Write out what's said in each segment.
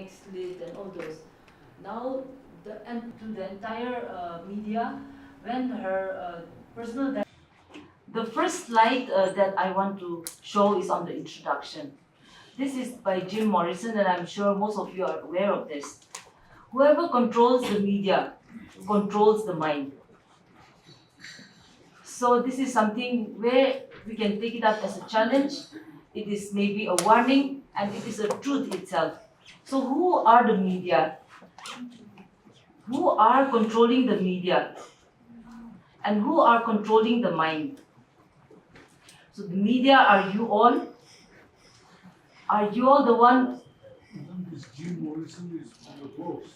X-lit and all those. Now, to the entire media, when her personal. The first slide that I want to show is on the introduction. This is by Jim Morrison, and I'm sure most of you are aware of this. Whoever controls the media controls the mind. So this is something where we can take it up as a challenge. It is maybe a warning, and it is a truth itself. So who are the media? Who are controlling the media? And who are controlling the mind? So the media, are you all? Are you all the one? This Jim Morrison is on the post.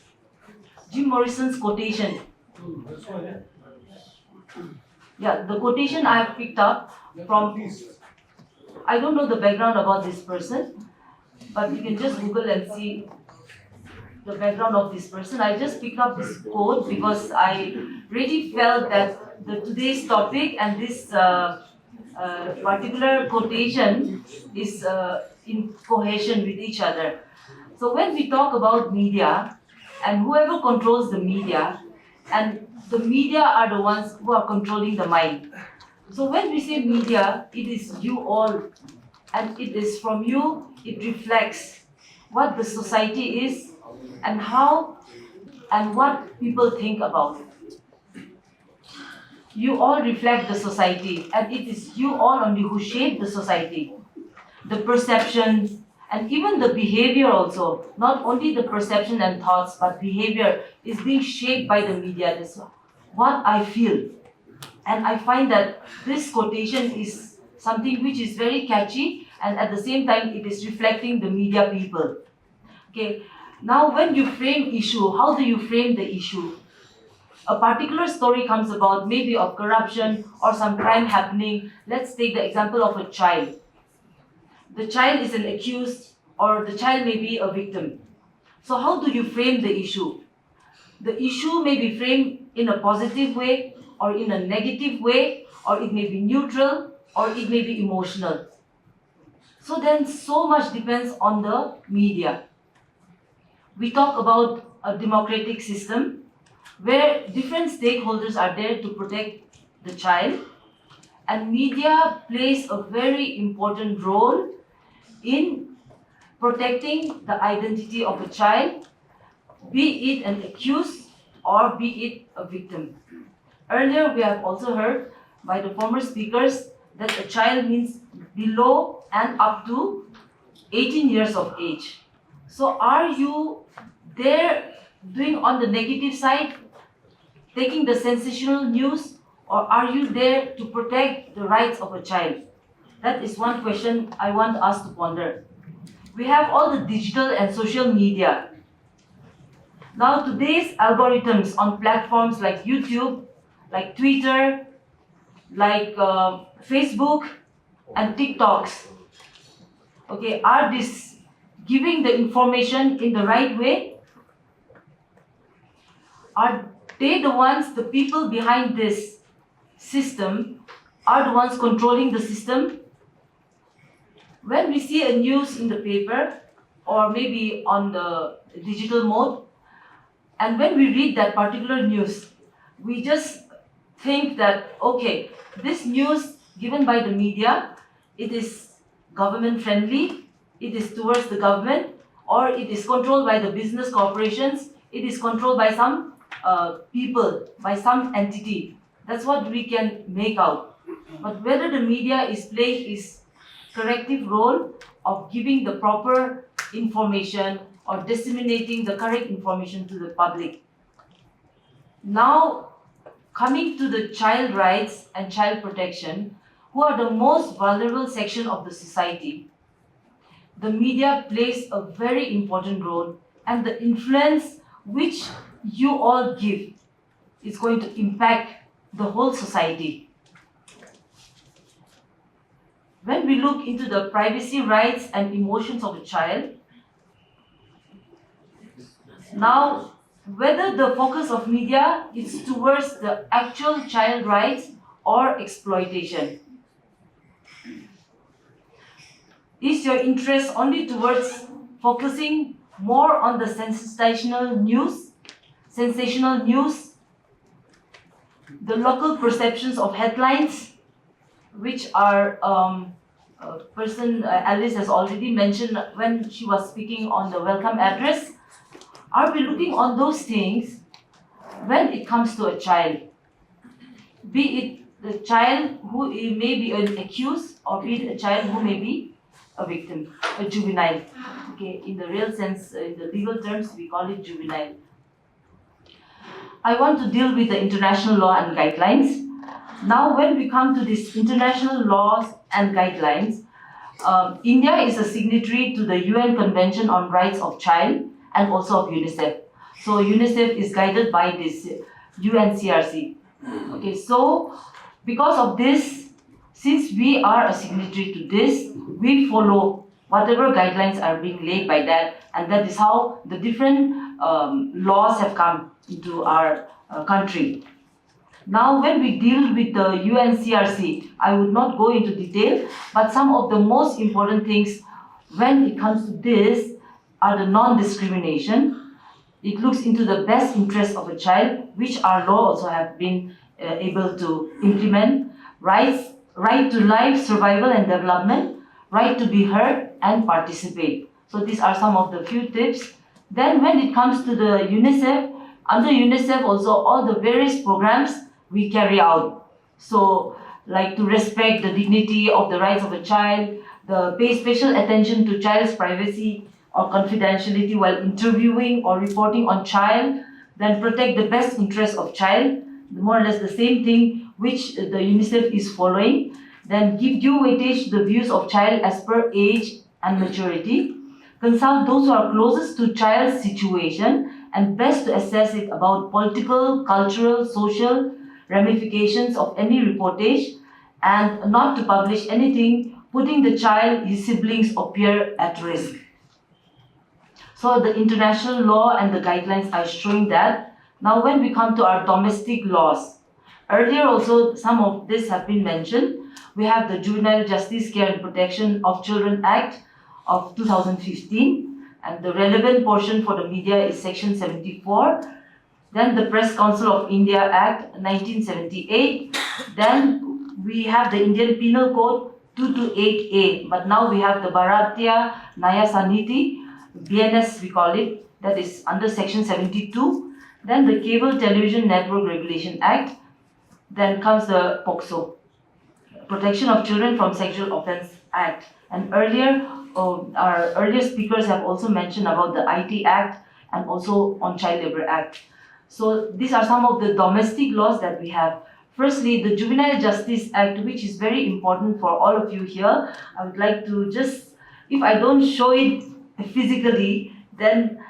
Jim Morrison's quotation. Oh, that's why. Yeah, the quotation I have picked up from. I don't know the background about this person, but you can just Google and see the background of this person. I just picked up this quote because I really felt that today's topic and this particular quotation is in cohesion with each other. So when we talk about media, and whoever controls the media, and the media are the ones who are controlling the mind. So when we say media, it is you all, and it is from you, it reflects what the society is and how and what people think about. You all reflect the society, and it is you all only who shape the society. The perception and even the behavior also, not only the perception and thoughts, but behavior is being shaped by the media. That's what I feel. And I find that this quotation is something which is very catchy, and at the same time it is reflecting the media people. Okay, now when you frame issue, how do you frame the issue? A particular story comes about, maybe of corruption or some crime happening. Let's take the example of a child. The child is an accused, or the child may be a victim. So how do you frame the issue? The issue may be framed in a positive way, or in a negative way, or it may be neutral, or it may be emotional. So then so much depends on the media. We talk about a democratic system where different stakeholders are there to protect the child, and media plays a very important role in protecting the identity of a child, be it an accused or be it a victim. Earlier, we have also heard by the former speakers that a child means below and up to 18 years of age. So are you there doing on the negative side, taking the sensational news, or are you there to protect the rights of a child? That is one question I want us to ponder. We have all the digital and social media. Now today's algorithms on platforms like YouTube, like Twitter, like Facebook and TikToks, okay, are these giving the information in the right way? Are they the ones, the people behind this system, are the ones controlling the system? When we see a news in the paper or maybe on the digital mode, and when we read that particular news, we just think that, okay, this news given by the media, it is government friendly, it is towards the government, or it is controlled by the business corporations, it is controlled by some people, by some entity. That's what we can make out. But whether the media is playing its corrective role of giving the proper information or disseminating the correct information to the public. Now, coming to the child rights and child protection, who are the most vulnerable section of the society, the media plays a very important role, and the influence which you all give is going to impact the whole society. When we look into the privacy rights and emotions of a child, now whether the focus of media is towards the actual child rights or exploitation. Is your interest only towards focusing more on the sensational news, the local perceptions of headlines, which are Alice has already mentioned when she was speaking on the welcome address. Are we looking on those things when it comes to a child? Be it the child who may be an accused, or be it a child who may be a victim, a juvenile. Okay, in the real sense, in the legal terms, we call it juvenile. I want to deal with the international law and guidelines. Now, when we come to these international laws and guidelines, India is a signatory to the UN Convention on Rights of Child and also of UNICEF. So UNICEF is guided by this UNCRC. Okay, so because of this, since we are a signatory to this, we follow whatever guidelines are being laid by that, and that is how the different laws have come into our country. Now, when we deal with the UNCRC, I would not go into detail, but some of the most important things when it comes to this are the non-discrimination. It looks into the best interest of a child, which our law also have been able to implement. Right to life, survival and development, right to be heard and participate. So these are some of the few tips. Then when it comes to the UNICEF, under UNICEF also all the various programs we carry out. So like to respect the dignity of the rights of a child, pay special attention to child's privacy or confidentiality while interviewing or reporting on child, then protect the best interest of child, more or less the same thing which the UNICEF is following. Then give due weightage to the views of child as per age and maturity. Consult those who are closest to child's situation and best to assess it about political, cultural, social ramifications of any reportage, and not to publish anything putting the child, his siblings or peer at risk. So the international law and the guidelines are showing that. Now when we come to our domestic laws, earlier also some of this have been mentioned. We have the Juvenile Justice Care and Protection of Children Act of 2015, and the relevant portion for the media is section 74. Then the Press Council of India Act 1978. Then we have the Indian Penal Code 228A, but now we have the Bharatiya Nyaya Sanhiti, BNS we call it, that is under section 72. Then the Cable Television Network Regulation Act. Then comes the POCSO, Protection of Children from Sexual Offence Act. And earlier, our earlier speakers have also mentioned about the IT Act and also on Child Labour Act. So these are some of the domestic laws that we have. Firstly, the Juvenile Justice Act, which is very important for all of you here. I would like to just, if I don't show it physically, then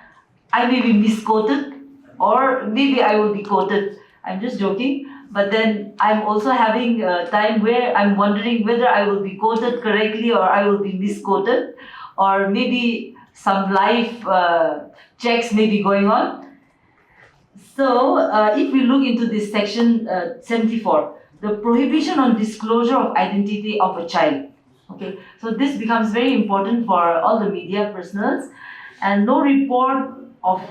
I may be misquoted, or maybe I will be quoted. I'm just joking. But then I'm also having a time where I'm wondering whether I will be quoted correctly or I will be misquoted, or maybe some live checks may be going on. So if we look into this section 74, the prohibition on disclosure of identity of a child. Okay, so this becomes very important for all the media personals, and no report of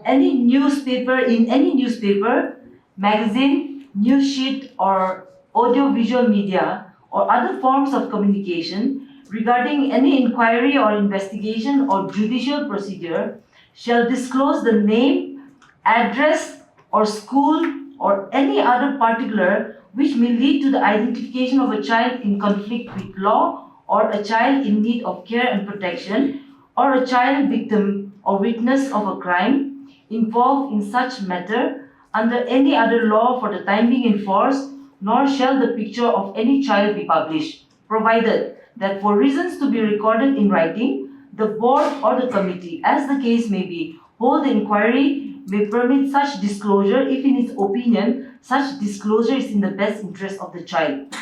any newspaper, in any newspaper, magazine, news sheet or audio-visual media or other forms of communication regarding any inquiry or investigation or judicial procedure shall disclose the name, address or school or any other particular which may lead to the identification of a child in conflict with law, or a child in need of care and protection, or a child victim or witness of a crime involved in such matter under any other law for the time being in force, nor shall the picture of any child be published, provided that for reasons to be recorded in writing, the board or the committee, as the case may be, hold the inquiry, may permit such disclosure if in its opinion such disclosure is in the best interest of the child.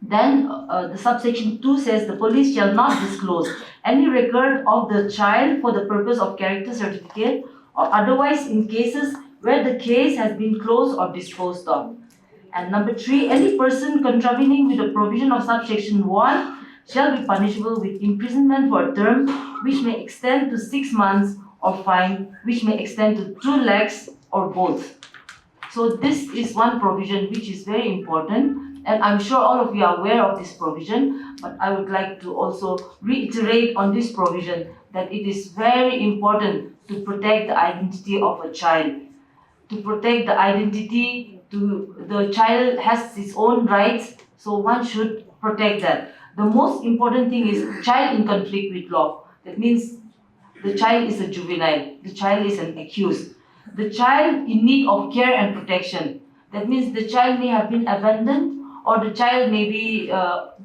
Then the subsection 2 says the police shall not disclose any record of the child for the purpose of character certificate or otherwise in cases where the case has been closed or disposed of. And number 3, any person contravening with the provision of subsection 1 shall be punishable with imprisonment for a term which may extend to 6 months or fine which may extend to 2 lakhs or both. So this is one provision which is very important, and I'm sure all of you are aware of this provision, but I would like to also reiterate on this provision that it is very important to protect the identity of a child. To protect the identity, the child has his own rights, so one should protect that. The most important thing is child in conflict with law. That means the child is a juvenile, the child is an accused. The child in need of care and protection. That means the child may have been abandoned, or the child may be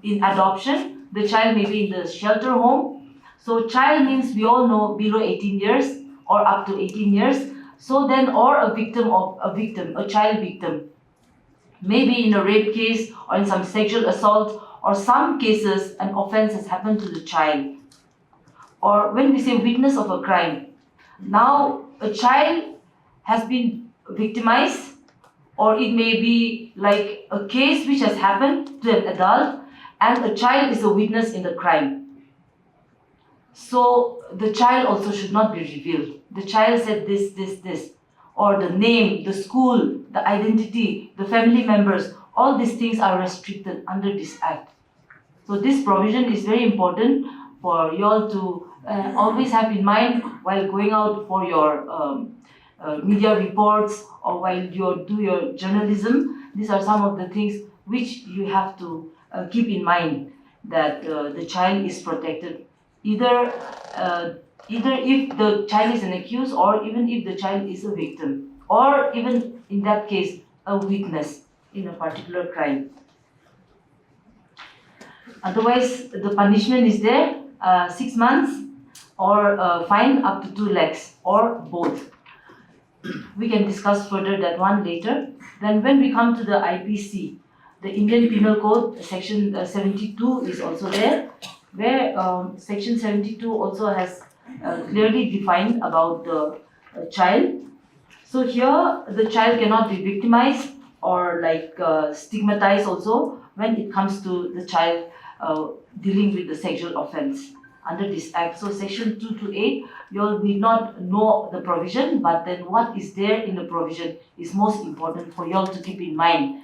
in adoption, the child may be in the shelter home. So child means we all know below 18 years or up to 18 years. So then, or a victim of a child victim. Maybe in a rape case or in some sexual assault, or some cases an offense has happened to the child. Or when we say witness of a crime, now a child has been victimized, or it may be like a case which has happened to an adult and a child is a witness in the crime. So the child also should not be revealed. The child said this, or the name, the school, the identity, the family members, all these things are restricted under this act. So this provision is very important for you all to always have in mind while going out for your media reports or while you do your journalism. These are some of the things which you have to keep in mind, that the child is protected either if the child is an accused, or even if the child is a victim, or even in that case a witness in a particular crime. Otherwise, the punishment is there, 6 months or fine up to 2 lakhs or both. We can discuss further that one later. Then when we come to the IPC, the Indian Penal Code, section 72 is also there, where section 72 also has clearly defined about the child. So here the child cannot be victimized or stigmatized also when it comes to the child dealing with the sexual offense under this act. So section 2 to 8, you all need not know the provision, but then what is there in the provision is most important for you all to keep in mind.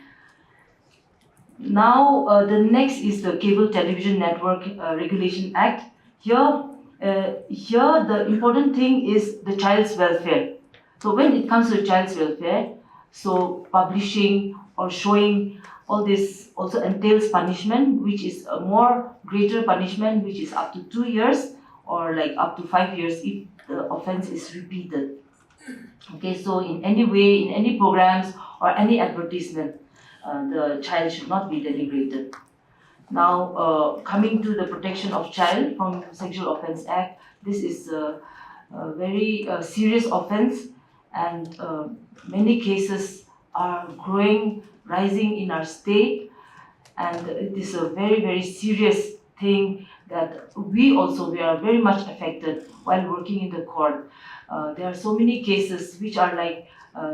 Now the next is the Cable Television Network Regulation Act. Here the important thing is the child's welfare. So when it comes to child's welfare, so publishing or showing all this also entails punishment, which is a more greater punishment, which is up to 2 years or up to 5 years if the offense is repeated. Okay, so in any way, in any programs or any advertisement, the child should not be denigrated. Now, coming to the Protection of Child from Sexual Offence Act, this is a very serious offence, and many cases are rising in our state, and it is a very, very serious thing that we are very much affected while working in the court. There are so many cases which are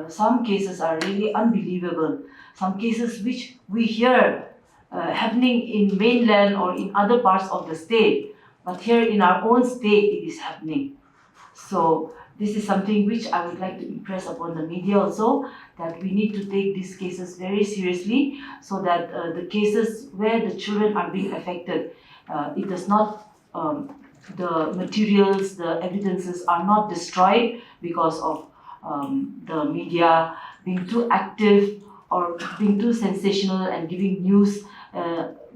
some cases are really unbelievable. Some cases which we hear happening in mainland or in other parts of the state, but here in our own state it is happening. So this is something which I would like to impress upon the media also, that we need to take these cases very seriously, so that the cases where the children are being affected, it does not, the materials, the evidences are not destroyed because of the media being too active or being too sensational and giving news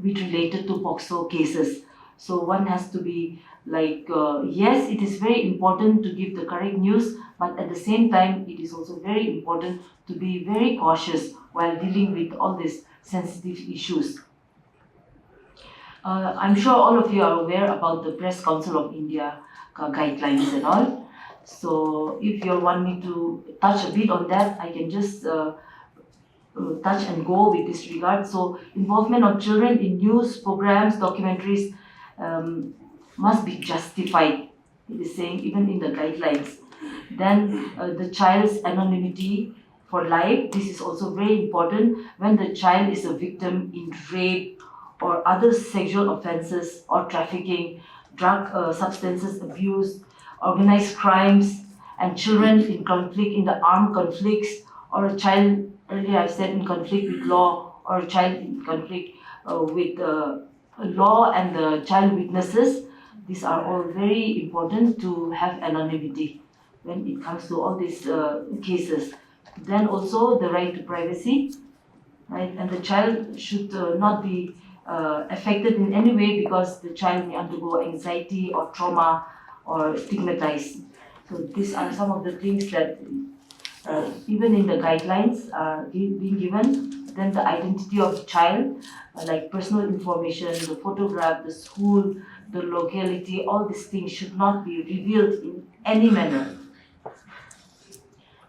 which related to POCSO cases. So one has to be yes, it is very important to give the correct news, but at the same time, it is also very important to be very cautious while dealing with all these sensitive issues. I'm sure all of you are aware about the Press Council of India guidelines and all. So if you want me to touch a bit on that, I can just touch and go with this regard. So involvement of children in news, programs, documentaries must be justified, it is saying, even in the guidelines. Then the child's anonymity for life, this is also very important when the child is a victim in rape or other sexual offences or trafficking, drug substances abuse, organized crimes, and children in conflict, in the armed conflicts, or a child, earlier I said, in conflict with law, or a child in conflict with law and the child witnesses. These are all very important to have anonymity when it comes to all these cases. Then also the right to privacy, right? And the child should not be affected in any way because the child may undergo anxiety or trauma or stigmatized. So these are some of the things that even in the guidelines are being given. Then the identity of the child, like personal information, the photograph, the school, the locality, all these things should not be revealed in any manner.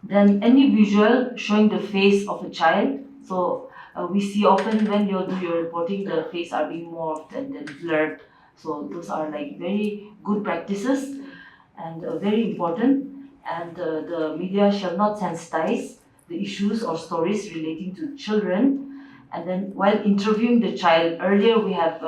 Then any visual showing the face of a child. So we see often when you do your reporting, the face are being morphed and then blurred. So those are like very good practices and very important. And the media shall not sensitize the issues or stories relating to children. And then while interviewing the child, earlier we have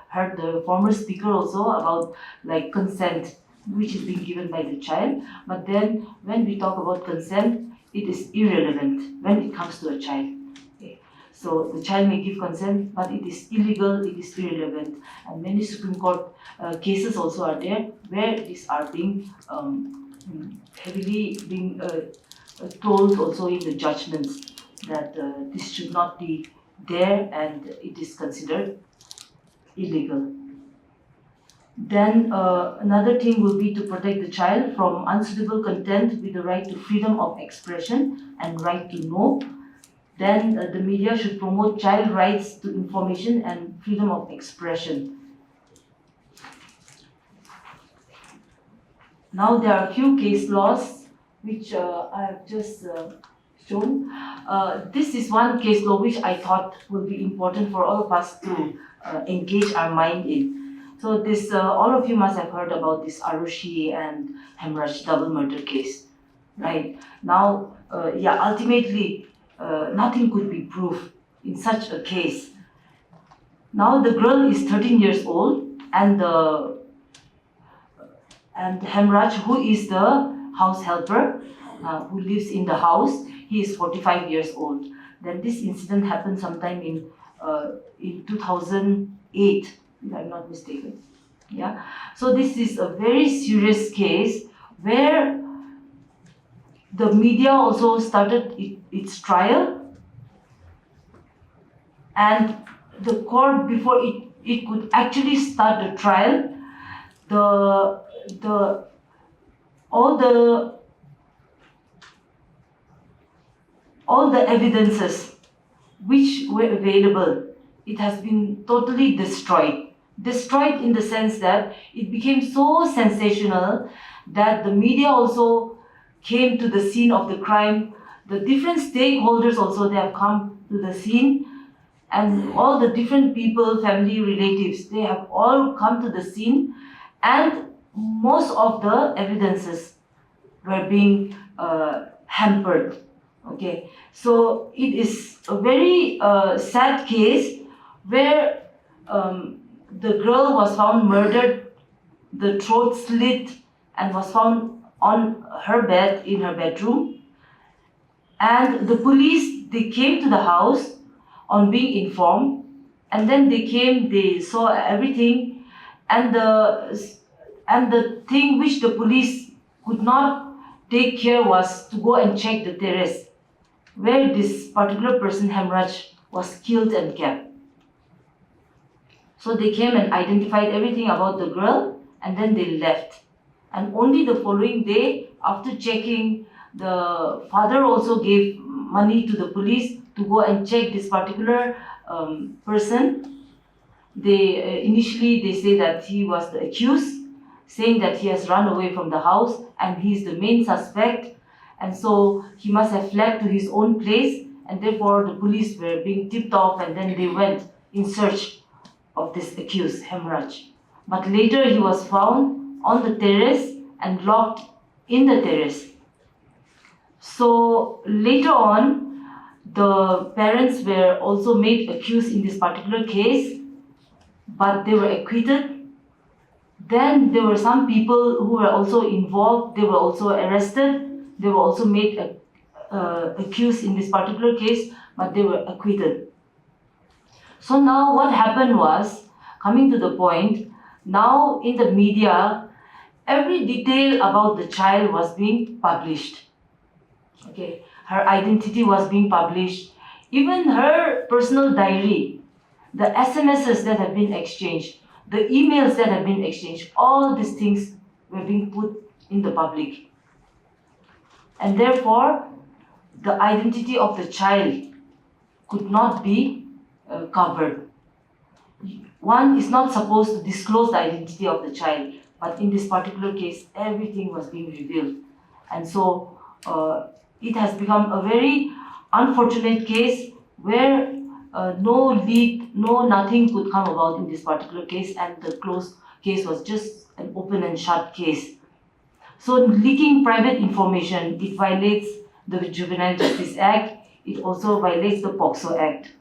heard the former speaker also about like consent, which is being given by the child. But then when we talk about consent, it is irrelevant when it comes to a child. Okay. So the child may give consent, but it is illegal, it is irrelevant. And many Supreme Court cases also are there where these are being heavily being told also in the judgments that this should not be there and it is considered illegal. Then another thing will be to protect the child from unsuitable content with the right to freedom of expression and right to know. Then the media should promote child rights to information and freedom of expression. Now there are a few case laws which I have just shown. This is one case law which I thought will be important for all of us to engage our mind in. So this, all of you must have heard about this Arushi and Hemraj double murder case, right? Now, ultimately, nothing could be proved in such a case. Now the girl is 13 years old, and Hemraj, who is the house helper, who lives in the house, he is 45 years old. Then this incident happened sometime in 2008. If I'm not mistaken. Yeah. So this is a very serious case where the media also started its trial, and the court, before it could actually start the trial, all the evidences which were available, it has been totally destroyed. Destroyed in the sense that it became so sensational that the media also came to the scene of the crime. The different stakeholders also, they have come to the scene, and all the different people, family, relatives, they have all come to the scene, and most of the evidences were being hampered. Okay, so it is a very sad case where the girl was found murdered, the throat slit, and was found on her bed in her bedroom. And the police, they came to the house on being informed, and then they came, they saw everything, and the thing which the police could not take care was to go and check the terrace where this particular person, Hemraj, was killed and kept. So they came and identified everything about the girl, and then they left. And only the following day, after checking, the father also gave money to the police to go and check this particular person. They initially they say that he was the accused, saying that he has run away from the house and he is the main suspect, and so he must have fled to his own place, and therefore the police were being tipped off, and then they went in search of this accused, Hemraj. But later he was found on the terrace and locked in the terrace. So later on, the parents were also made accused in this particular case, but they were acquitted. Then there were some people who were also involved, they were also arrested, they were also made accused in this particular case, but they were acquitted. So now what happened was, coming to the point, now in the media, every detail about the child was being published. Okay, her identity was being published, even her personal diary, the SMSs that have been exchanged, the emails that have been exchanged, all these things were being put in the public. And therefore, the identity of the child could not be covered. One is not supposed to disclose the identity of the child, but in this particular case, everything was being revealed. And so it has become a very unfortunate case where no lead, no nothing could come about in this particular case, and the closed case was just an open and shut case. So leaking private information, it violates the Juvenile Justice Act, it also violates the POCSO Act.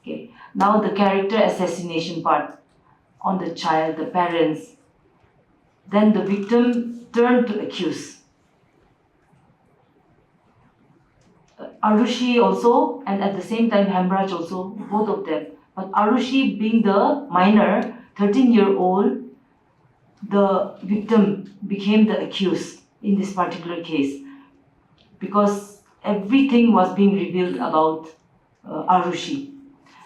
Okay. Now the character assassination part on the child, the parents, then the victim turned to accuse. Arushi also, and at the same time Hemraj also, both of them. But Arushi being the minor, 13-year-old, the victim became the accused in this particular case because everything was being revealed about Arushi.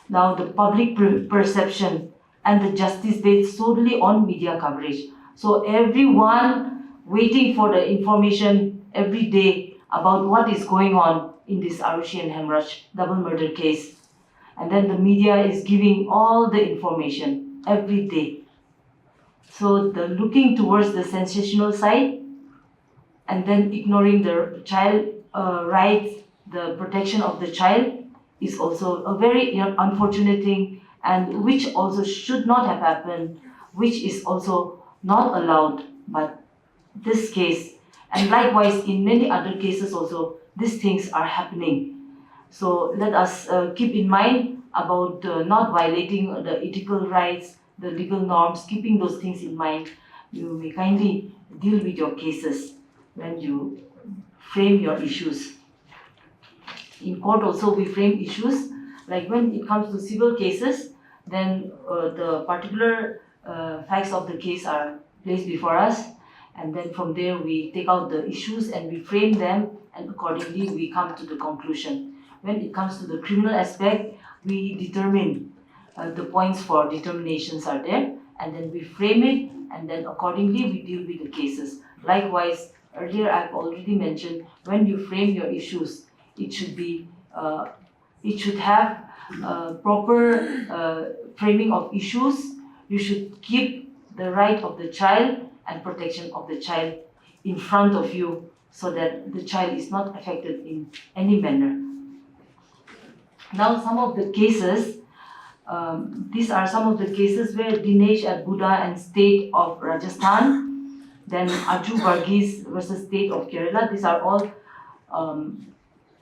Now the public perception and the justice based solely on media coverage. So everyone waiting for the information every day about what is going on in this Arushi and Hemraj double murder case. And then the media is giving all the information every day. So the looking towards the sensational side and then ignoring the child rights, the protection of the child is also a very unfortunate thing, and which also should not have happened, which is also not allowed. But this case, and likewise in many other cases also, these things are happening. So let us keep in mind about not violating the ethical rights, the legal norms, keeping those things in mind. You may kindly deal with your cases when you frame your issues. In court also we frame issues, like when it comes to civil cases, then the particular facts of the case are placed before us, and then from there we take out the issues and we frame them, and accordingly we come to the conclusion. When it comes to the criminal aspect, we determine the points for determinations are there, and then we frame it, and then accordingly we deal with the cases. Likewise, earlier I've already mentioned, when you frame your issues, it should have proper framing of issues. You should keep the right of the child and protection of the child in front of you, so that the child is not affected in any manner. Now some of the cases, these are some of the cases where Dinesh at Buddha and State of Rajasthan, then Aju Varghese versus State of Kerala. These are all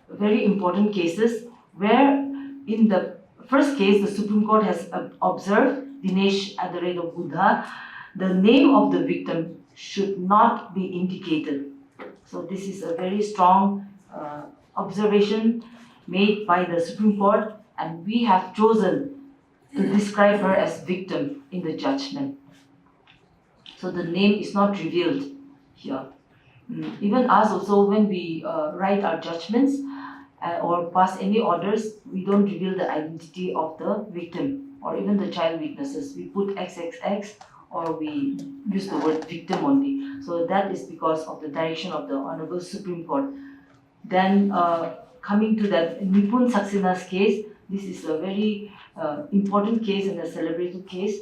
very important cases where in the first case the Supreme Court has observed Dinesh at the rate of Buddha, the name of the victim should not be indicated. So this is a very strong observation made by the Supreme Court, and we have chosen to describe her as victim in the judgment. So the name is not revealed here. Even us also, when we write our judgments or pass any orders, we don't reveal the identity of the victim or even the child witnesses. We put XXX or we use the word victim only. So that is because of the direction of the Honorable Supreme Court. Then coming to that Nipun Saxena's case, this is a very important case and a celebrated case.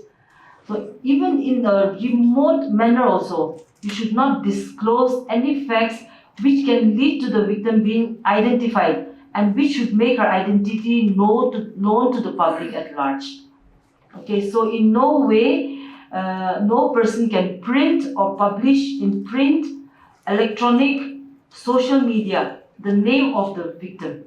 So even in a remote manner also, you should not disclose any facts which can lead to the victim being identified and which should make her identity known to the public at large. Okay, so in no way, no person can print or publish in print, electronic, social media, the name of the victim.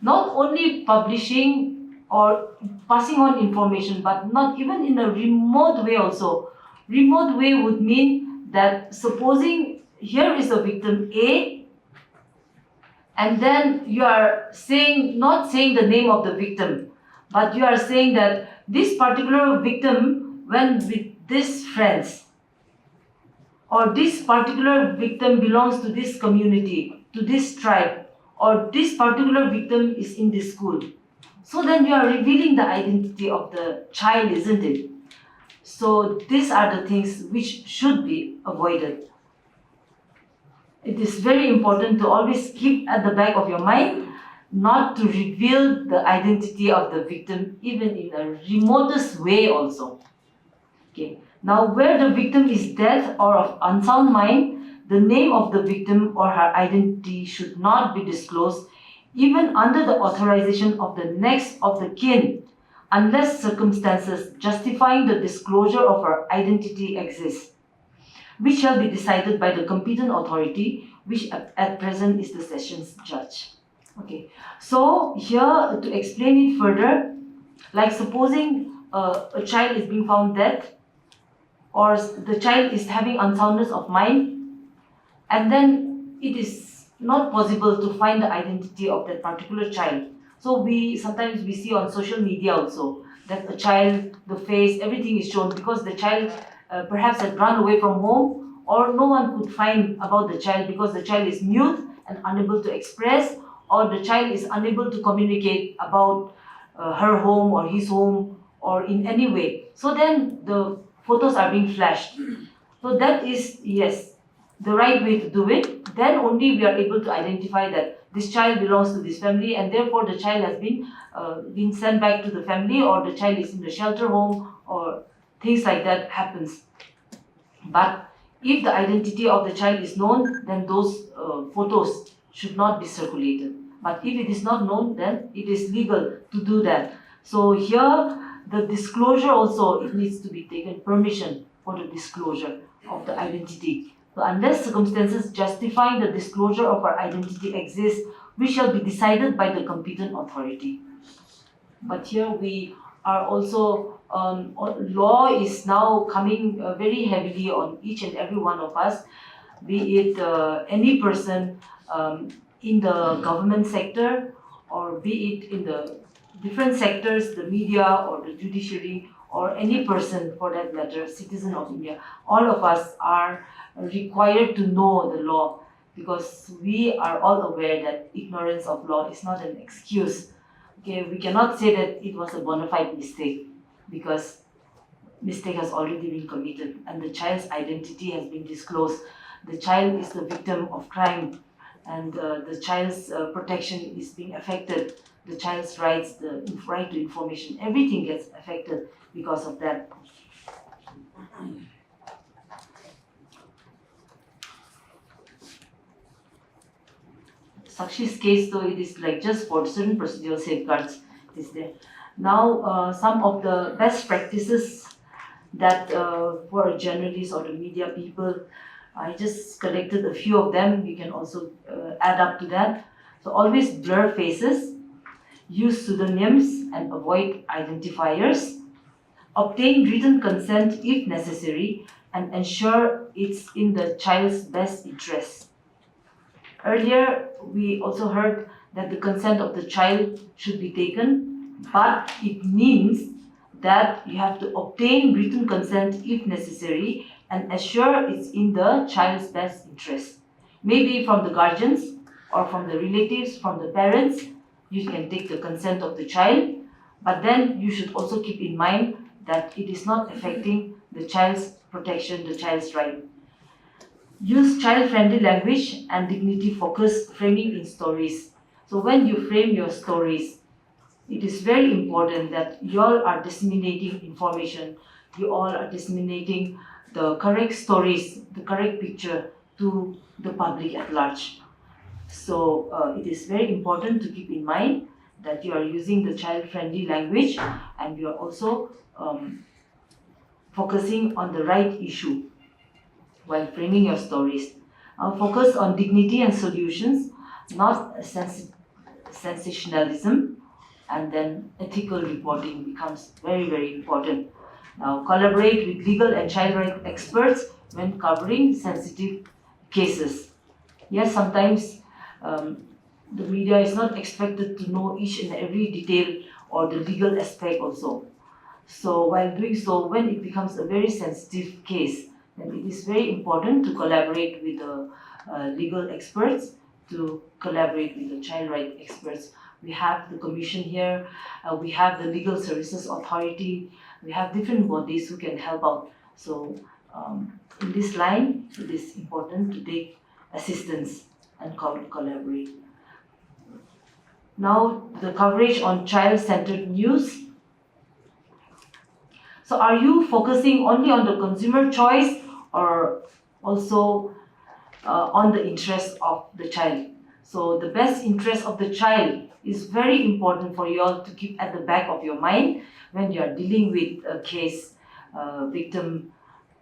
Not only publishing or passing on information, but not even in a remote way also. Remote way would mean that supposing here is a victim A, and then you are saying, not saying the name of the victim, but you are saying that this particular victim went with these friends, or this particular victim belongs to this community, to this tribe, or this particular victim is in this school. So then you are revealing the identity of the child, isn't it? So these are the things which should be avoided. It is very important to always keep at the back of your mind not to reveal the identity of the victim even in a remotest way also. Okay. Now, where the victim is dead or of unsound mind, the name of the victim or her identity should not be disclosed even under the authorization of the next of the kin, unless circumstances justifying the disclosure of her identity exist, which shall be decided by the competent authority, which at present is the sessions judge. Okay, so here to explain it further, like supposing a child is being found dead, or the child is having unsoundness of mind, and then it is not possible to find the identity of that particular child. So sometimes we see on social media also that a child, the face, everything is shown because the child perhaps had run away from home, or no one could find about the child because the child is mute and unable to express, or the child is unable to communicate about her home or his home or in any way. So then the photos are being flashed. So that is, yes, the right way to do it. Then only we are able to identify that this child belongs to this family, and therefore the child has been sent back to the family, or the child is in the shelter home, or things like that happens. But if the identity of the child is known, then those photos should not be circulated. But if it is not known, then it is legal to do that. So here, the disclosure also, it needs to be taken permission for the disclosure of the identity. So unless circumstances justifying the disclosure of our identity exist, we shall be decided by the competent authority. But here we are also, law is now coming very heavily on each and every one of us, be it any person in the government sector, or be it in the different sectors, the media or the judiciary, or any person for that matter, citizen of India. All of us are required to know the law, because we are all aware that ignorance of law is not an excuse. Okay, we cannot say that it was a bona fide mistake, because mistake has already been committed and the child's identity has been disclosed. The child is the victim of crime, and the child's protection is being affected. The child's rights, the right to information, everything gets affected because of that. Sakshi's case, though, it is like just for certain procedural safeguards is there. Now, some of the best practices that for journalists or the media people, I just collected a few of them. You can also add up to that. So always blur faces, use pseudonyms and avoid identifiers, obtain written consent if necessary, and ensure it's in the child's best interest. Earlier, we also heard that the consent of the child should be taken, but it means that you have to obtain written consent if necessary and assure it's in the child's best interest. Maybe from the guardians or from the relatives, from the parents, you can take the consent of the child, but then you should also keep in mind that it is not affecting the child's protection, the child's right. Use child-friendly language and dignity-focused framing in stories. So when you frame your stories, it is very important that you all are disseminating information, you all are disseminating the correct stories, the correct picture to the public at large. So it is very important to keep in mind that you are using the child-friendly language, and you are also focusing on the right issue while framing your stories. Focus on dignity and solutions, not sensationalism. and then ethical reporting becomes very, very important. Now, collaborate with legal and child rights experts when covering sensitive cases. Yes, sometimes the media is not expected to know each and every detail or the legal aspect also. So while doing so, when it becomes a very sensitive case, then it is very important to collaborate with the legal experts, to collaborate with the child rights experts. We have the commission here, we have the legal services authority, we have different bodies who can help out. So in this line, it is important to take assistance and collaborate. Now, the coverage on child-centered news. So are you focusing only on the consumer choice or also on the interest of the child? So the best interest of the child is very important for you all to keep at the back of your mind when you are dealing with a case, victim,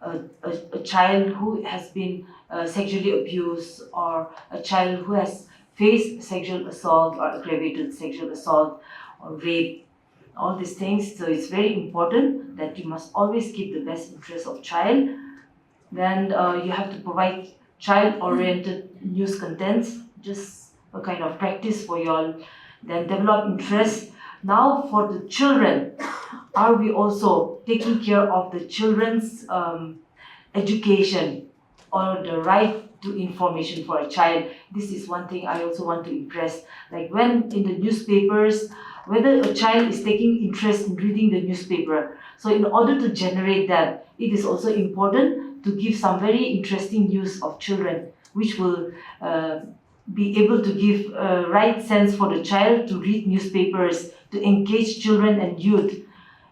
a child who has been sexually abused, or a child who has faced sexual assault or aggravated sexual assault or rape, all these things. So it's very important that you must always keep the best interest of child. Then you have to provide child-oriented news contents, just a kind of practice for you all. Then develop interest. Now for the children, are we also taking care of the children's education or the right to information for a child? This is one thing I also want to impress. Like when in the newspapers, whether a child is taking interest in reading the newspaper. So in order to generate that, it is also important to give some very interesting news of children, which will be able to give a right sense for the child to read newspapers, to engage children and youth,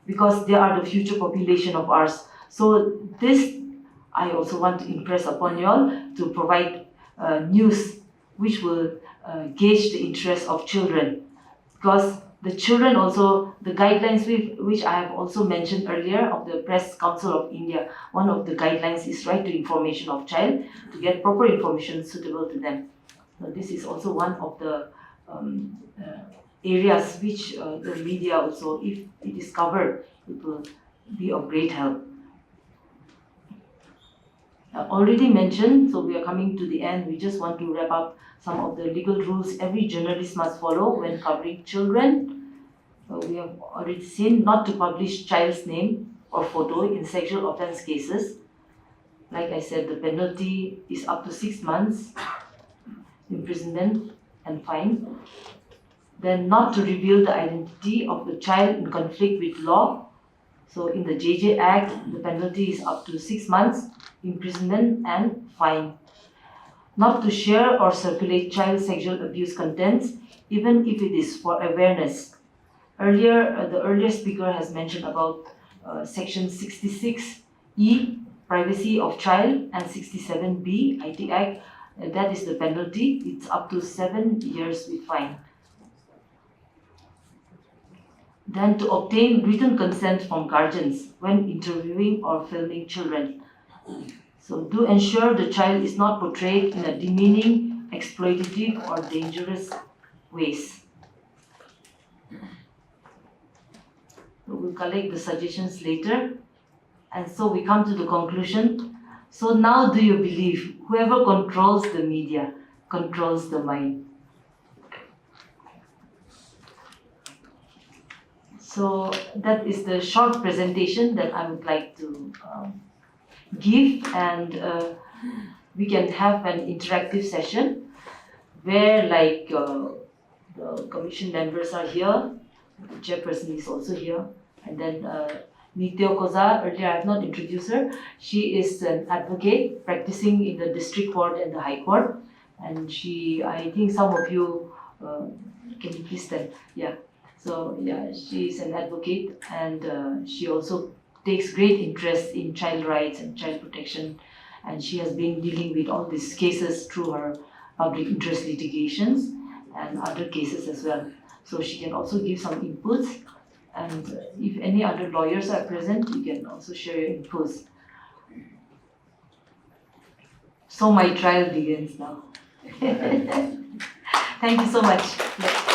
because they are the future population of ours. So this, I also want to impress upon you all to provide news which will gauge the interest of children, because the children also, the guidelines which I have also mentioned earlier of the Press Council of India, one of the guidelines is right to information of child, to get proper information suitable to them. So this is also one of the areas which the media also, if it is covered, it will be of great help. Already mentioned, so we are coming to the end. We just want to wrap up some of the legal rules every journalist must follow when covering children. We have already seen not to publish child's name or photo in sexual offense cases. Like I said, the penalty is up to 6 months imprisonment and fine. Then not to reveal the identity of the child in conflict with law. So in the JJ Act, the penalty is up to 6 months imprisonment and fine. Not to share or circulate child sexual abuse contents, even if it is for awareness. Earlier, the earlier speaker has mentioned about section 66E, privacy of child, and 67B, IT Act. That is the penalty. It's up to 7 years with fine. Then to obtain written consent from guardians when interviewing or filming children. So do ensure the child is not portrayed in a demeaning, exploitative, or dangerous ways. So we'll collect the suggestions later. And so we come to the conclusion. So now do you believe whoever controls the media controls the mind? So that is the short presentation that I would like to give, and we can have an interactive session where the commission members are here, the chairperson is also here, and then Nityo Koza, earlier I have not introduced her. She is an advocate practicing in the district court and the high court, and she, I think some of you, can you please stand? Yeah. So yeah, she is an advocate, and she also takes great interest in child rights and child protection, and she has been dealing with all these cases through her public interest litigations and other cases as well. So she can also give some inputs, and if any other lawyers are present, you can also share your inputs. So my trial begins now. Thank you so much. Yeah.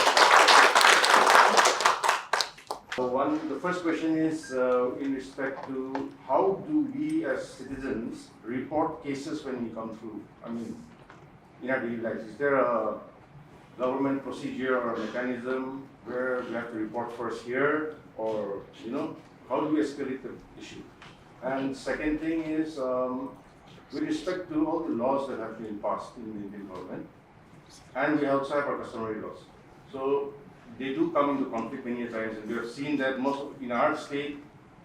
The first question is in respect to how do we as citizens report cases when we come through? I mean, in our daily lives, is there a government procedure or mechanism where we have to report first here, or how do we escalate the issue? And second thing is with respect to all the laws that have been passed in the Indian government, and we also have our customary laws. So they do come into conflict many times, and we have seen that in our state,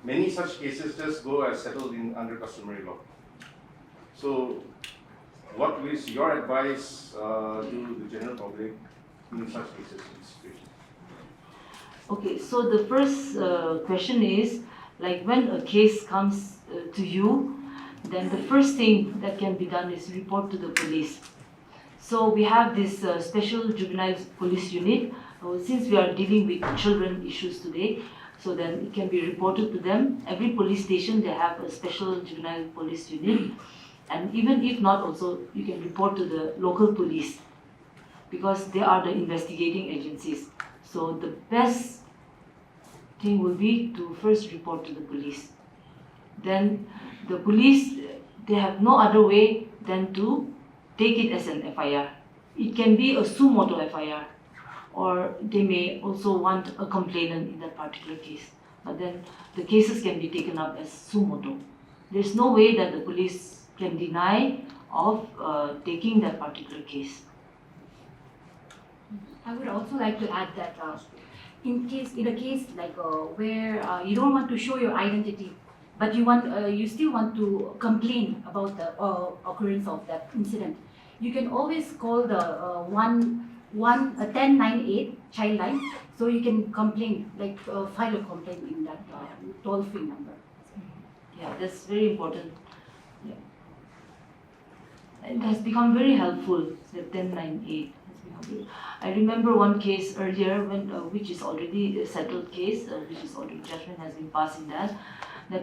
many such cases just go as settled under customary law. So, what is your advice to the general public in such cases and situations? Okay, so the first question is, like when a case comes to you, then the first thing that can be done is report to the police. So we have this special juvenile police unit. Since we are dealing with children issues today, so then it can be reported to them. Every police station, they have a special juvenile police unit. And even if not, also you can report to the local police, because they are the investigating agencies. So the best thing will be to first report to the police. Then the police, they have no other way than to take it as an FIR. It can be a suo motu FIR, or they may also want a complainant in that particular case. But then the cases can be taken up as suo motu. There's no way that the police can deny of taking that particular case. I would also like to add that in a case like where you don't want to show your identity, but you still want to complain about the occurrence of that incident, you can always call the 1098 child line, so you can complain, like file a complaint in that toll-free number. Yeah, that's very important. Yeah. It has become very helpful, the 1098. I remember one case earlier, which is already a settled case, which is already judgment has been passed in that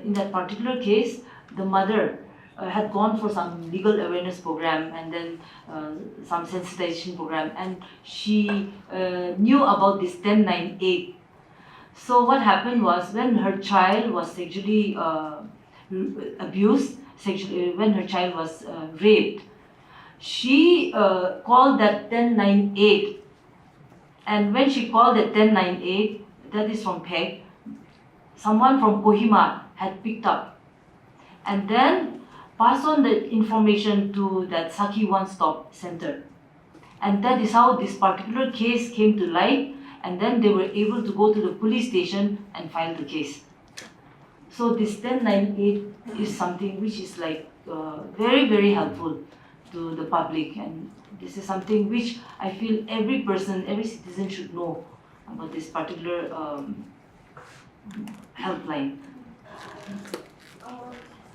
in that particular case, the mother had gone for some legal awareness program and then some sensitization program, and she knew about this 1098. So what happened was, when her child was sexually abused, when her child was raped, she called that 1098, and when she called that 1098, that is from PEG, someone from Kohima had picked up and then passed on the information to that Saki One Stop Center. And that is how this particular case came to light, and then they were able to go to the police station and file the case. So this 1098 is something which is like very, very helpful to the public, and this is something which I feel every person, every citizen should know about this particular helpline.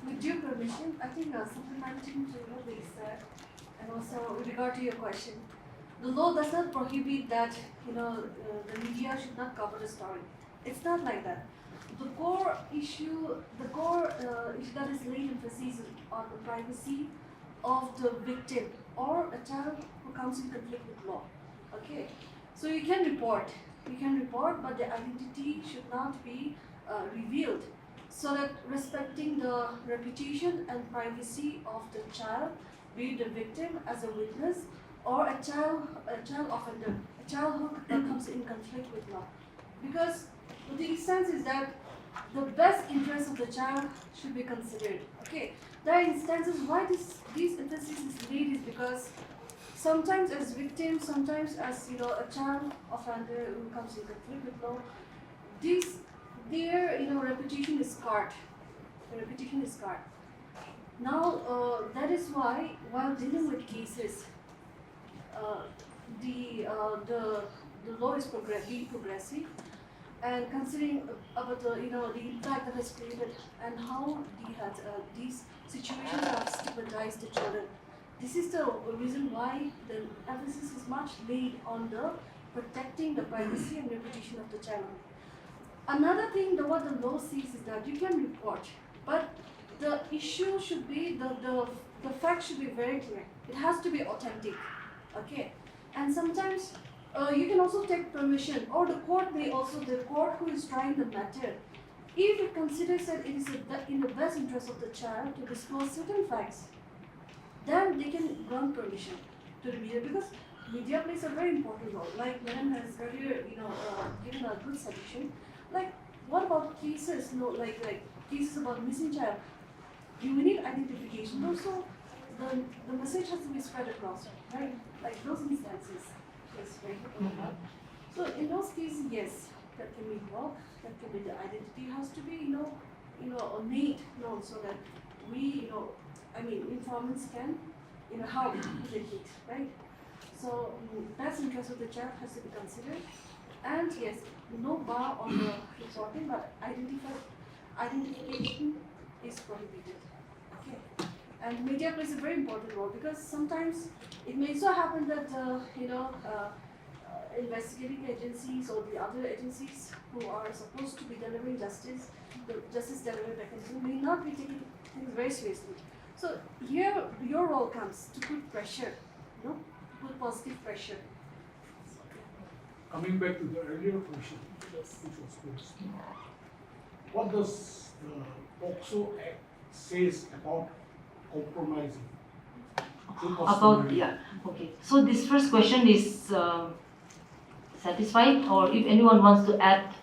With due permission, I think supplementing to what they said, and also with regard to your question, the law does not prohibit that the media should not cover the story. It's not like that. The core issue that is laid emphasis on the privacy of the victim or a child who comes in conflict with law. Okay, so you can report, but the identity should not be revealed, so that respecting the reputation and privacy of the child, be it the victim as a witness or a child offender, a child who comes in conflict with law. Because the sense is that the best interest of the child should be considered. Okay, there are instances why this emphasis is laid is because sometimes as victim, sometimes as a child offender who comes in conflict with law, their reputation is scarred. The reputation is scarred. Now that is why while dealing with cases, the law is being progressive, and considering about the impact that has created and how these situations have stigmatized the children. This is the reason why the emphasis is much laid on the protecting the privacy and reputation of the child. Another thing what the law sees is that you can report, but the issue should be the fact should be very clear. It has to be authentic. Okay, and sometimes you can also take permission, or the court who is trying the matter, if it considers that it is in the best interest of the child to disclose certain facts, then they can grant permission to the media, because media plays a very important role. Like Madam has earlier, given a good suggestion. Like, what about cases? Like cases about missing child. You need identification. Also, the message has to be spread across, right? Like those instances is very important. So in those cases, yes, that can be involved. That can be, the identity has to be, made known, so that we, informants can, help the case, right? So best interest of the child has to be considered. And yes, no bar on the reporting, but identification is prohibited. Okay. And media plays a very important role, because sometimes it may so happen that investigating agencies or the other agencies who are supposed to be delivering justice, the justice delivery mechanism, may not be taking things very seriously. So here your role comes to put pressure, to put positive pressure. Coming back to the earlier question, which was posed, what does the POCSO Act says about compromising? Okay. So this first question is satisfied, or if anyone wants to add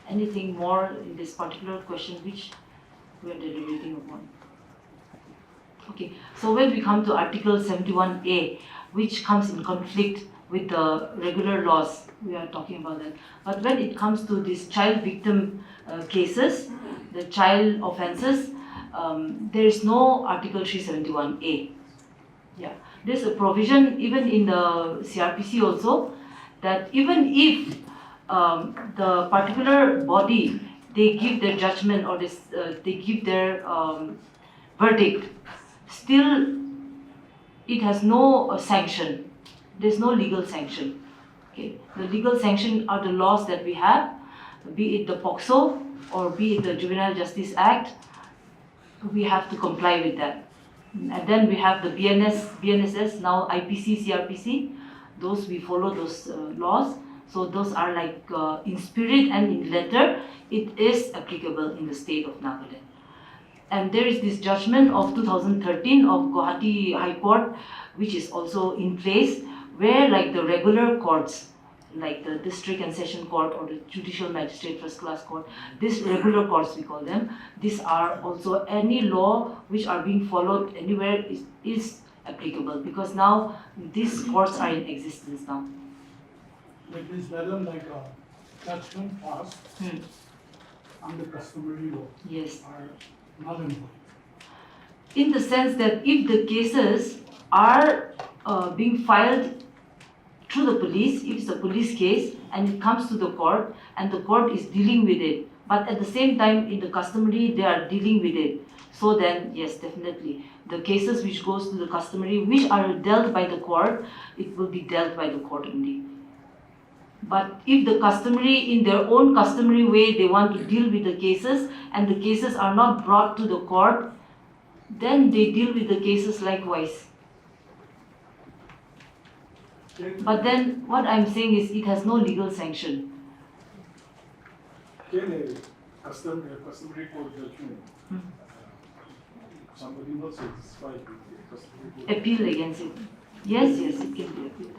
anything more in this particular question which we are deliberating upon. Okay, so when we come to Article 71A, which comes in conflict with the regular laws, we are talking about that. But when it comes to these child victim cases, the child offences, there is no Article 371A. Yeah, there's a provision even in the CRPC also, that even if the particular body, they give their judgment, or they give their verdict, still it has no sanction. There's no legal sanction. Okay, the legal sanction are the laws that we have, be it the POCSO or be it the Juvenile Justice Act. We have to comply with that. And then we have the BNSS, now IPC, CRPC. Those, we follow those laws. So those are like in spirit and in letter, it is applicable in the state of Nagaland. And there is this judgment of 2013 of Guwahati High Court, which is also in place, where like the regular courts, like the district and session court or the judicial magistrate first class court, these regular courts we call them, these are also any law which are being followed anywhere is applicable, because now these courts are in existence now. That means, madam, like a judgment passed under customary law Yes. are null and void. In the sense that if the cases are being filed through the police, if it's a police case and it comes to the court and the court is dealing with it, but at the same time in the customary they are dealing with it, so then yes, definitely the cases which goes to the customary, which are dealt by the court, it will be dealt by the court only. But if the customary, in their own customary way, they want to deal with the cases and the cases are not brought to the court, then they deal with the cases likewise. But then what I'm saying is it has no legal sanction. Can a customary court judgment, somebody not satisfied with the customary court? Appeal against it. Yes, it can be appealed.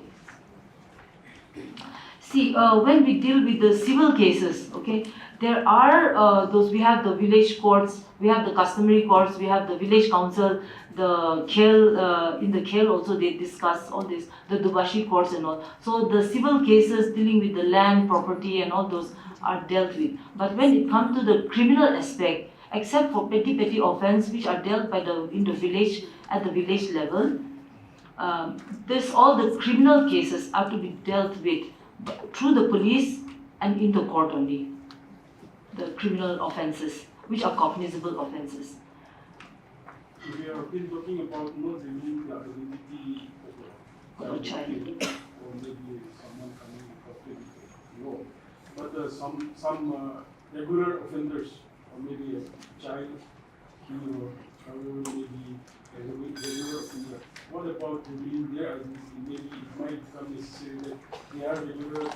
See, when we deal with the civil cases, okay, there are we have the village courts, we have the customary courts, we have the village council, the KHEL, in the KHEL also they discuss all this, the Dubashi courts and all. So the civil cases dealing with the land, property and all those are dealt with. But when it comes to the criminal aspect, except for petty offense which are dealt by in the village, at the village level, all the criminal cases are to be dealt with through the police and in the court only. The criminal offences, which are cognizable offences. We have been talking about not revealing the identity Of a child. or maybe someone coming after the law. But some regular offenders, or maybe a child, he or her maybe a regular offender, what about reviewing their identity? Maybe it might become necessary that they are regular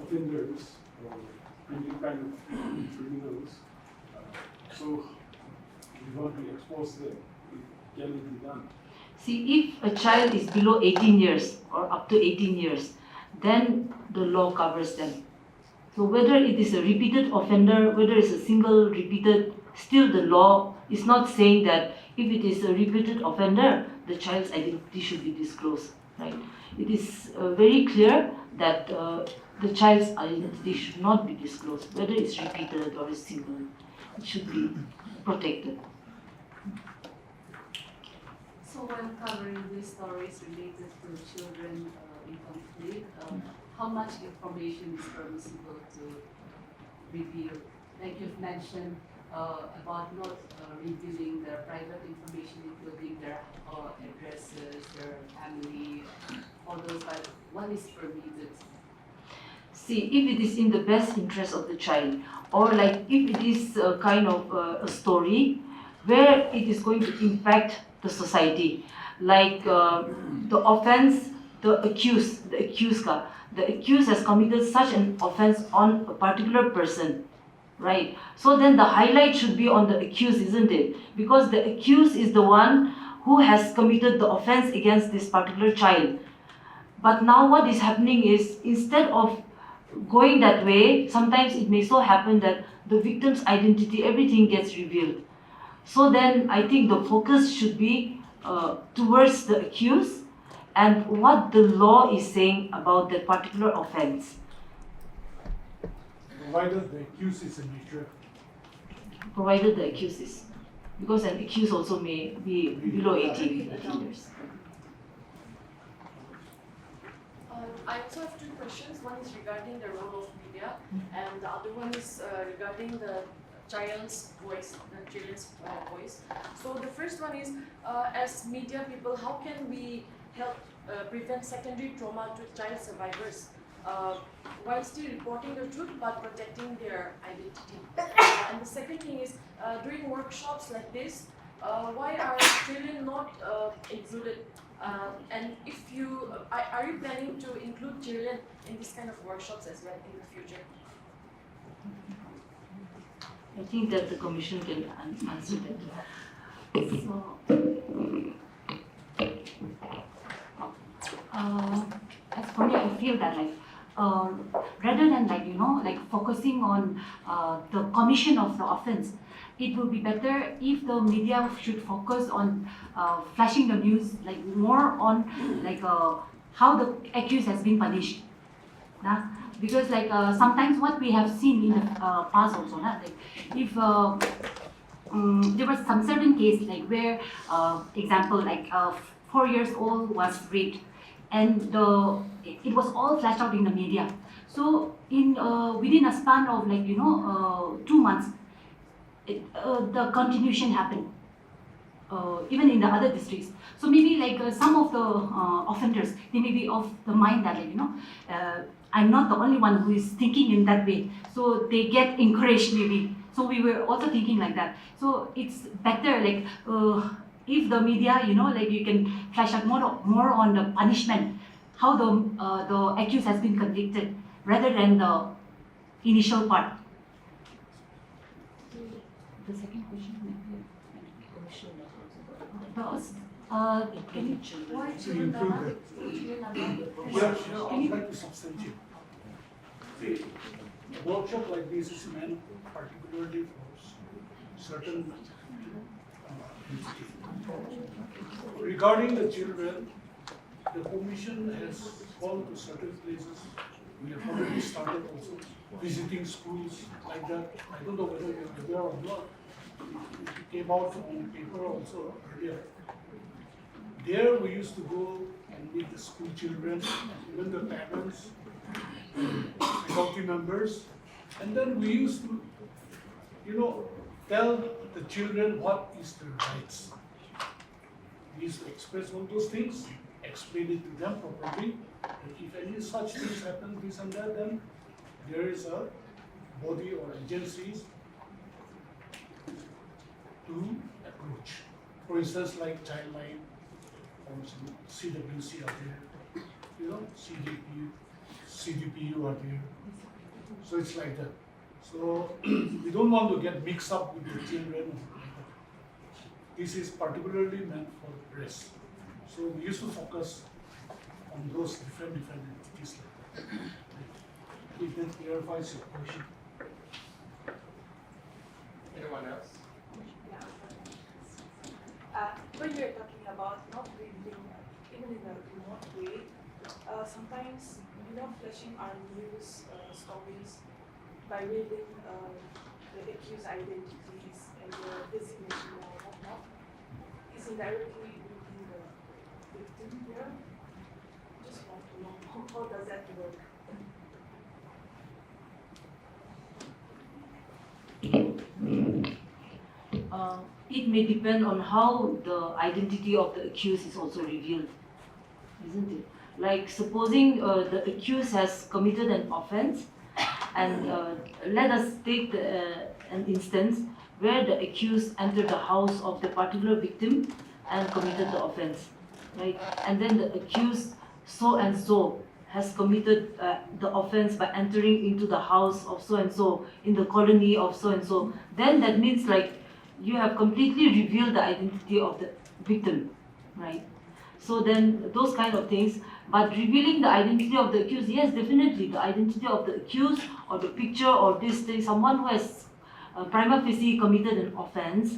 offenders or any kind of criminals. So we want to expose them. Can it be done? See, if a child is below 18 years or up to 18 years, then the law covers them. So whether it is a repeated offender, whether it's a single repeated, still the law is not saying that if it is a repeated offender, the child's identity should be disclosed, right? It is very clear that the child's identity should not be disclosed, whether it's repeated or it's single. It should be protected. So when covering these stories related to children in conflict, how much information is permissible to reveal? Like you've mentioned about not revealing their private information, including their addresses, their family, all those, but what is permitted? See, if it is in the best interest of the child, or like if it is a kind of a story where it is going to impact the society, like the offense, the accused has committed such an offense on a particular person, right? So then the highlight should be on the accused, isn't it? Because the accused is the one who has committed the offense against this particular child. But now what is happening is, instead of going that way, sometimes it may so happen that the victim's identity, everything gets revealed. So then I think the focus should be towards the accused and what the law is saying about that particular offense. Provided the accused is a mature. Provided the accused is, because an accused also may be below 18 years. I also have two questions. One is regarding the role of media, and the other one is regarding the child's voice, the children's voice. So the first one is, as media people, how can we help prevent secondary trauma to child survivors while still reporting the truth but protecting their identity? And the second thing is, during workshops like this, why are children not included? And if you are you planning to include children in this kind of workshops as well in the future? I think that the commission can answer that. So, as for me, I feel that rather than focusing on the commission of the offense, it would be better if the media should focus on flashing the news more on how the accused has been punished. Because sometimes what we have seen in the past also, if there was some certain case where example 4 years old was raped, and it was all flashed out in the media. So in within a span of 2 months, the continuation happened, even in the other districts. So maybe some of the offenders, they may be of the mind that I'm not the only one who is thinking in that way. So they get encouraged maybe. So we were also thinking like that. So it's better if the media, you can flash out more on the punishment, how the accused has been convicted, rather than the initial part. The second question can you Why To children include are that. not? I would like to substantiate. A workshop like this is meant particularly for certain regarding the children, the commission has gone to certain places. We have already started also visiting schools like that. I don't know whether you're aware or not. It came out on paper also earlier. There we used to go and meet the school children, even the parents, faculty members, and then we used to, tell the children what is their rights. We used to express all those things, explain it to them properly. And if any such things happen, this and that, then there is a body or agencies to approach. For instance, like Childline, CWC are there, you know, CDPU are there. So it's like that. So we don't want to get mixed up with the children. This is particularly meant for rest. So we used to focus on those different entities like that. If that clarifies your question. Anyone else? When you're talking about not reading, even in a remote way, sometimes flashing our news stories by reading the accused identities and the designation or whatnot is indirectly reading the victim here. Just want to know how does that work? It may depend on how the identity of the accused is also revealed, isn't it? Like supposing the accused has committed an offense, and let us take an instance where the accused entered the house of the particular victim and committed the offense, right? And then the accused so and so has committed the offense by entering into the house of so and so in the colony of so and so. Then that means like you have completely revealed the identity of the victim, right? So then those kind of things, but revealing the identity of the accused, yes, definitely the identity of the accused or the picture or this thing, someone who has prima facie committed an offense,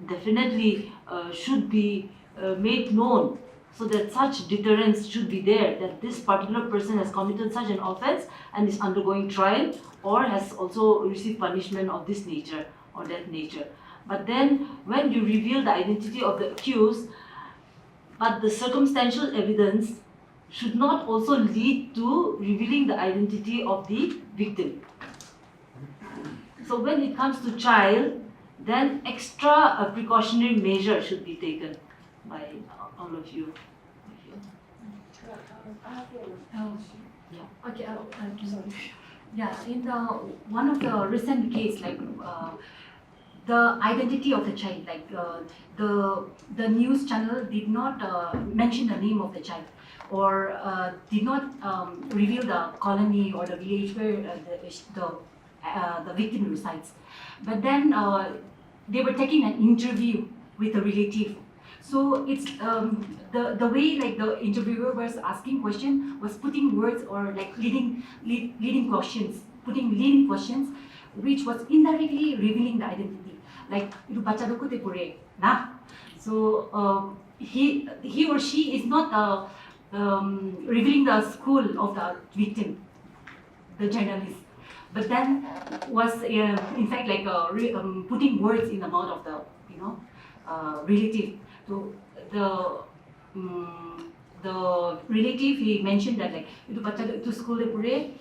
definitely should be made known, so that such deterrence should be there, that this particular person has committed such an offense and is undergoing trial or has also received punishment of this nature or that nature. But then when you reveal the identity of the accused, but the circumstantial evidence should not also lead to revealing the identity of the victim. So when it comes to child, then extra precautionary measure should be taken by all of you. I have Okay, sorry. Yeah, in the one of the recent case, like the identity of the child, like the news channel did not mention the name of the child, or did not reveal the colony or the village where the victim resides. But then they were taking an interview with a relative. So it's the way like the interviewer was asking question was putting words or like leading questions, which was indirectly revealing the identity. Like itu baca doko te pure na. So he or she is not revealing the school of the victim, the journalist, but then was in fact like putting words in the mouth of the relative. So the relative, he mentioned that like itu baca itu school de pure,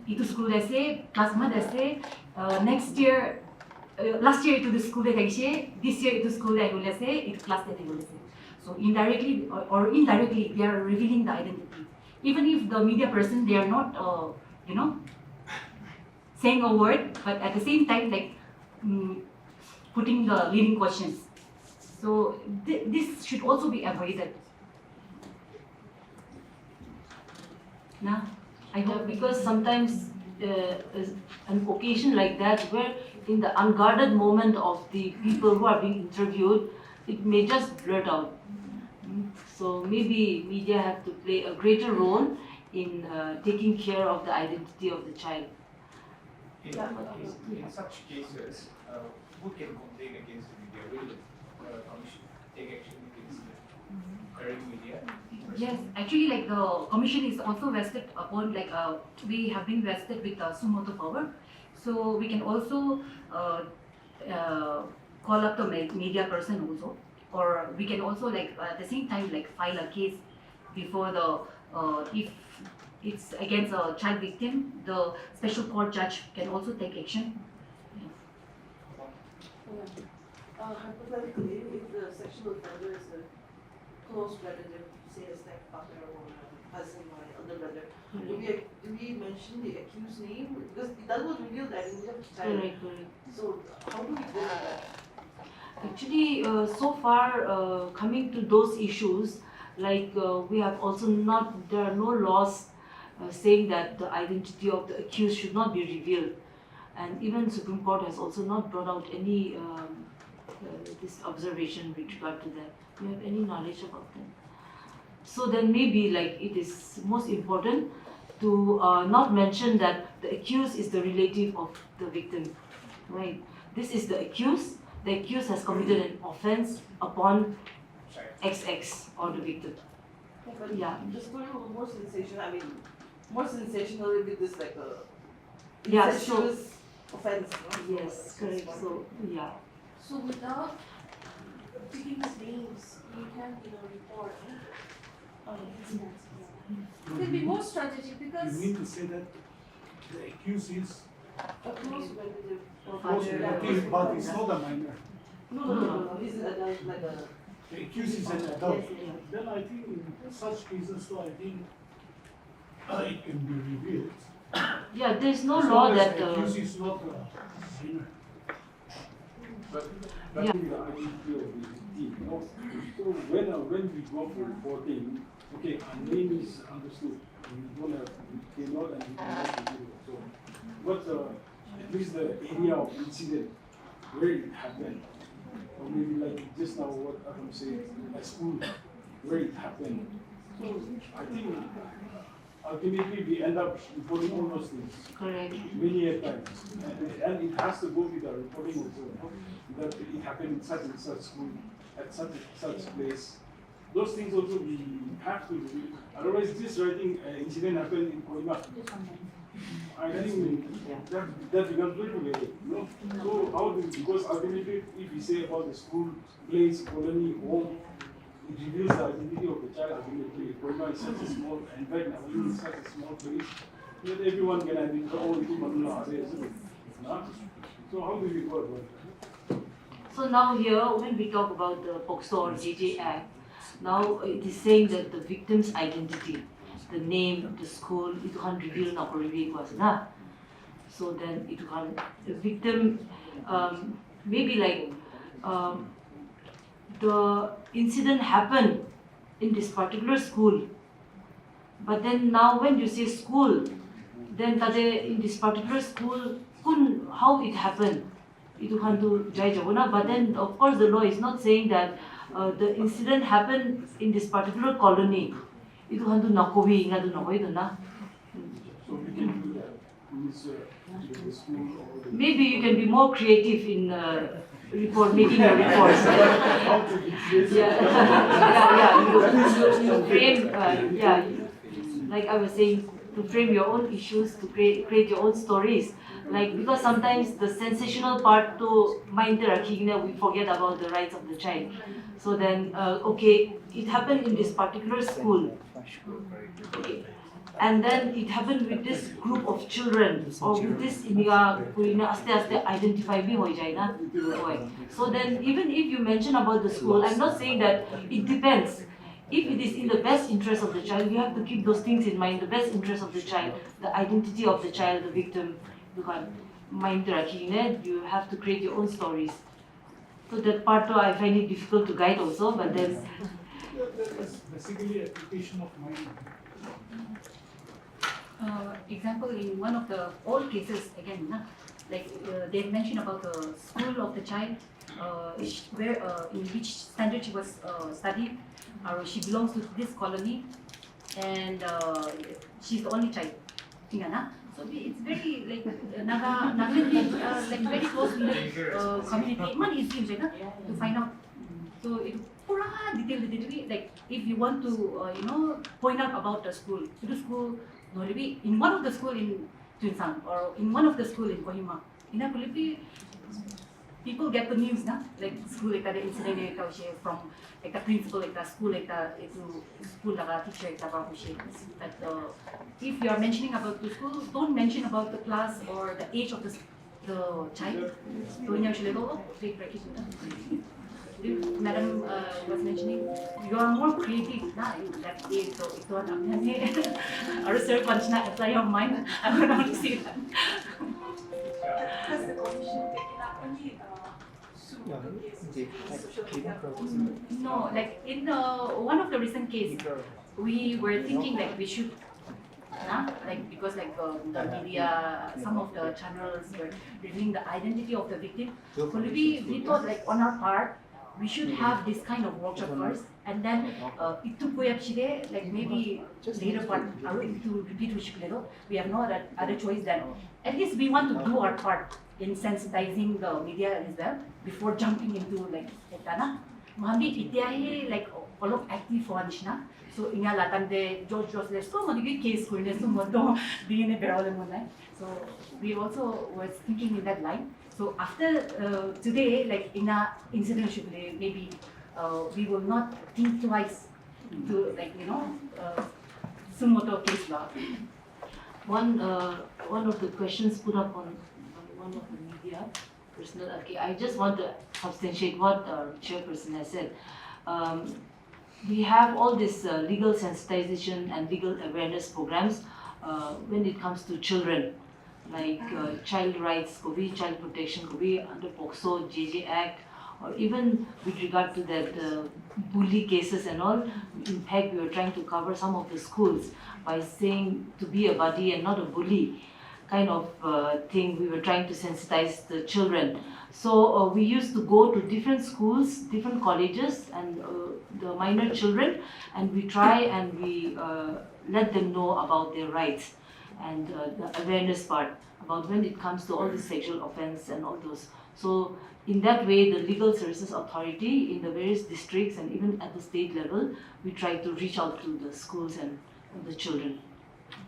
itu school dese, plasma dese, next year last year itu the school de tagishe, this year itu school de agulese, itu class de agulese. So indirectly or indirectly they are revealing the identity. Even if the media person, they are not saying a word, but at the same time like putting the leading questions. So this should also be avoided. Nah, I hope, because sometimes an occasion like that where in the unguarded moment of the people who are being interviewed, it may just blurt out. So maybe media have to play a greater role in taking care of the identity of the child. In such cases, who can complain against the media? Will the commission take action against the current media? Yes, actually, like the commission is also vested upon, like we have been vested with sumoto power, so we can also call up the media person also, or we can also like at the same time like file a case before the if it's against a child victim, the special court judge can also take action. Hypothetically, if the sexual offender is a close relative, say a stepfather or a cousin or an elder brother, do we mention the accused name? Because it does not reveal the identity of the child. Correct. So how do we go with that? Actually, so far coming to those issues, like we have also not, there are no laws saying that the identity of the accused should not be revealed. And even Supreme Court has also not brought out any this observation with regard to that. Do you have any knowledge about that? So then maybe like it is most important to not mention that the accused is the relative of the victim, right? This is the accused. The accused has committed an offense upon XX or the victim. But Yeah. just going over more sensational, I mean, more sensational with this like a Yeah, so incestuous offense. No? yes, correct. So yeah. So without taking names, you can, report incidents. It will be more strategic You because mean to say that the accused is A close relative or close father. relative, but it's not a minor. No. He's an adult, like a. The accused is an adult. Yes, yeah. Then I think in such cases, so I think it can be revealed. Yeah, there's no As law long as that the accused is not a minor. But Yeah. the identity of the victim, you know. So when we go for reporting, okay, our name is understood. We don't have, we cannot and we cannot reveal it. So, but at least the area of incident where it happened, or maybe like just now what Adam said, at school where it happened. So I think ultimately we end up reporting all those things correct. many a times, and it has to go with the reporting also, you know, that it happened in such and such school, at such and such place. Those things also we have to do. Otherwise, just writing incident happened in Kohima, I think that becomes very vague, you know. So how do, because ultimately if we say about the school, place, colony, home, it reveals the identity of the child ultimately. Kohima is such a small, in fact, Navajo is such a small place that everyone can identify, oh, it is Manula, isn't it? No? So how do we go about it? So now here, when we talk about the POCSO or JJ Act, now it is saying that the victim's identity, the name, the school, itu kan reveal na reveal was na. So then itu kan the victim, maybe like the incident happened in this particular school, but then now when you say school, then tade in this particular school, how it happened, itu kan tu jai jabo na. But then of course the law is not saying that the incident happened in this particular colony. Itu kan tu nakowi inga tu nakowi tu na. So we can do that in the school or the. Maybe you can be more creative in making your reports. How to differentiate. Yeah. You frame, like I was saying, to frame your own issues, to create your own stories. Like, because sometimes the sensational part to mind we forget about the rights of the child. So then, okay, it happened in this particular school. Okay. And then it happened with this group of children, or with this aste identify bhi hoi jai na. So then, even if you mention about the school, I'm not saying that it depends. If it is in the best interest of the child, you have to keep those things in mind. The best interest of the child, the identity of the child, the victim, you can't mind you have to create your own stories. So that part too, I find it difficult to guide also, but then That is basically application of mind. Example, in one of the old cases, again, like they mentioned about the school of the child, where in which standard she was studied, or she belongs to this colony, and she's the only child. So it's very like Naga, like very close community. One is to find out. So it pura detail, like if you want to point out about the school, to the school. No, maybe in one of the school in Tuinsang or in one of the school in Kohima, people get the news, like school like the incident from like the principal like the school like the school like teacher like that if you are mentioning about the school, don't mention about the class or the age of the child. Madam was mentioning, you are more creative in that age, so it's not a research apply your mind. I don't know how to say that. Has the commission taken up any the cases in social media posts? No, like in one of the recent case, we were thinking like we should, like because like the media, some of the channels were revealing the identity of the victim. So we thought like on our part, we should have this kind of workshop first, and then itu koyapchide like maybe later part, to repeat we have no other choice than at least we want to do our part in sensitizing the media as well before jumping into like etana. Mami itiahe like all of active for anishna. So inga latande George lesto manigi case ko lesto moto dine berole monai. So we also was thinking in that line. So after today, like in a incident, maybe we will not think twice to like sumoto case law. One of the questions put up on one of the media personal. Okay, I just want to substantiate what our chairperson has said. We have all this legal sensitization and legal awareness programs when it comes to children, like child rights, child protection, under POCSO, JJ Act, or even with regard to that bully cases and all. In fact, we were trying to cover some of the schools by saying to be a buddy and not a bully kind of thing. We were trying to sensitize the children. So we used to go to different schools, different colleges, and the minor children, and we try and we let them know about their rights and the awareness part about when it comes to all the sexual offense and all those. So in that way, the Legal Services Authority in the various districts and even at the state level, we try to reach out to the schools and the children.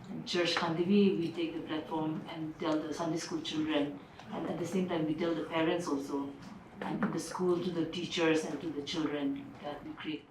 In Church Kandivi, we take the platform and tell the Sunday school children, and at the same time we tell the parents also, and in the school to the teachers and to the children that we create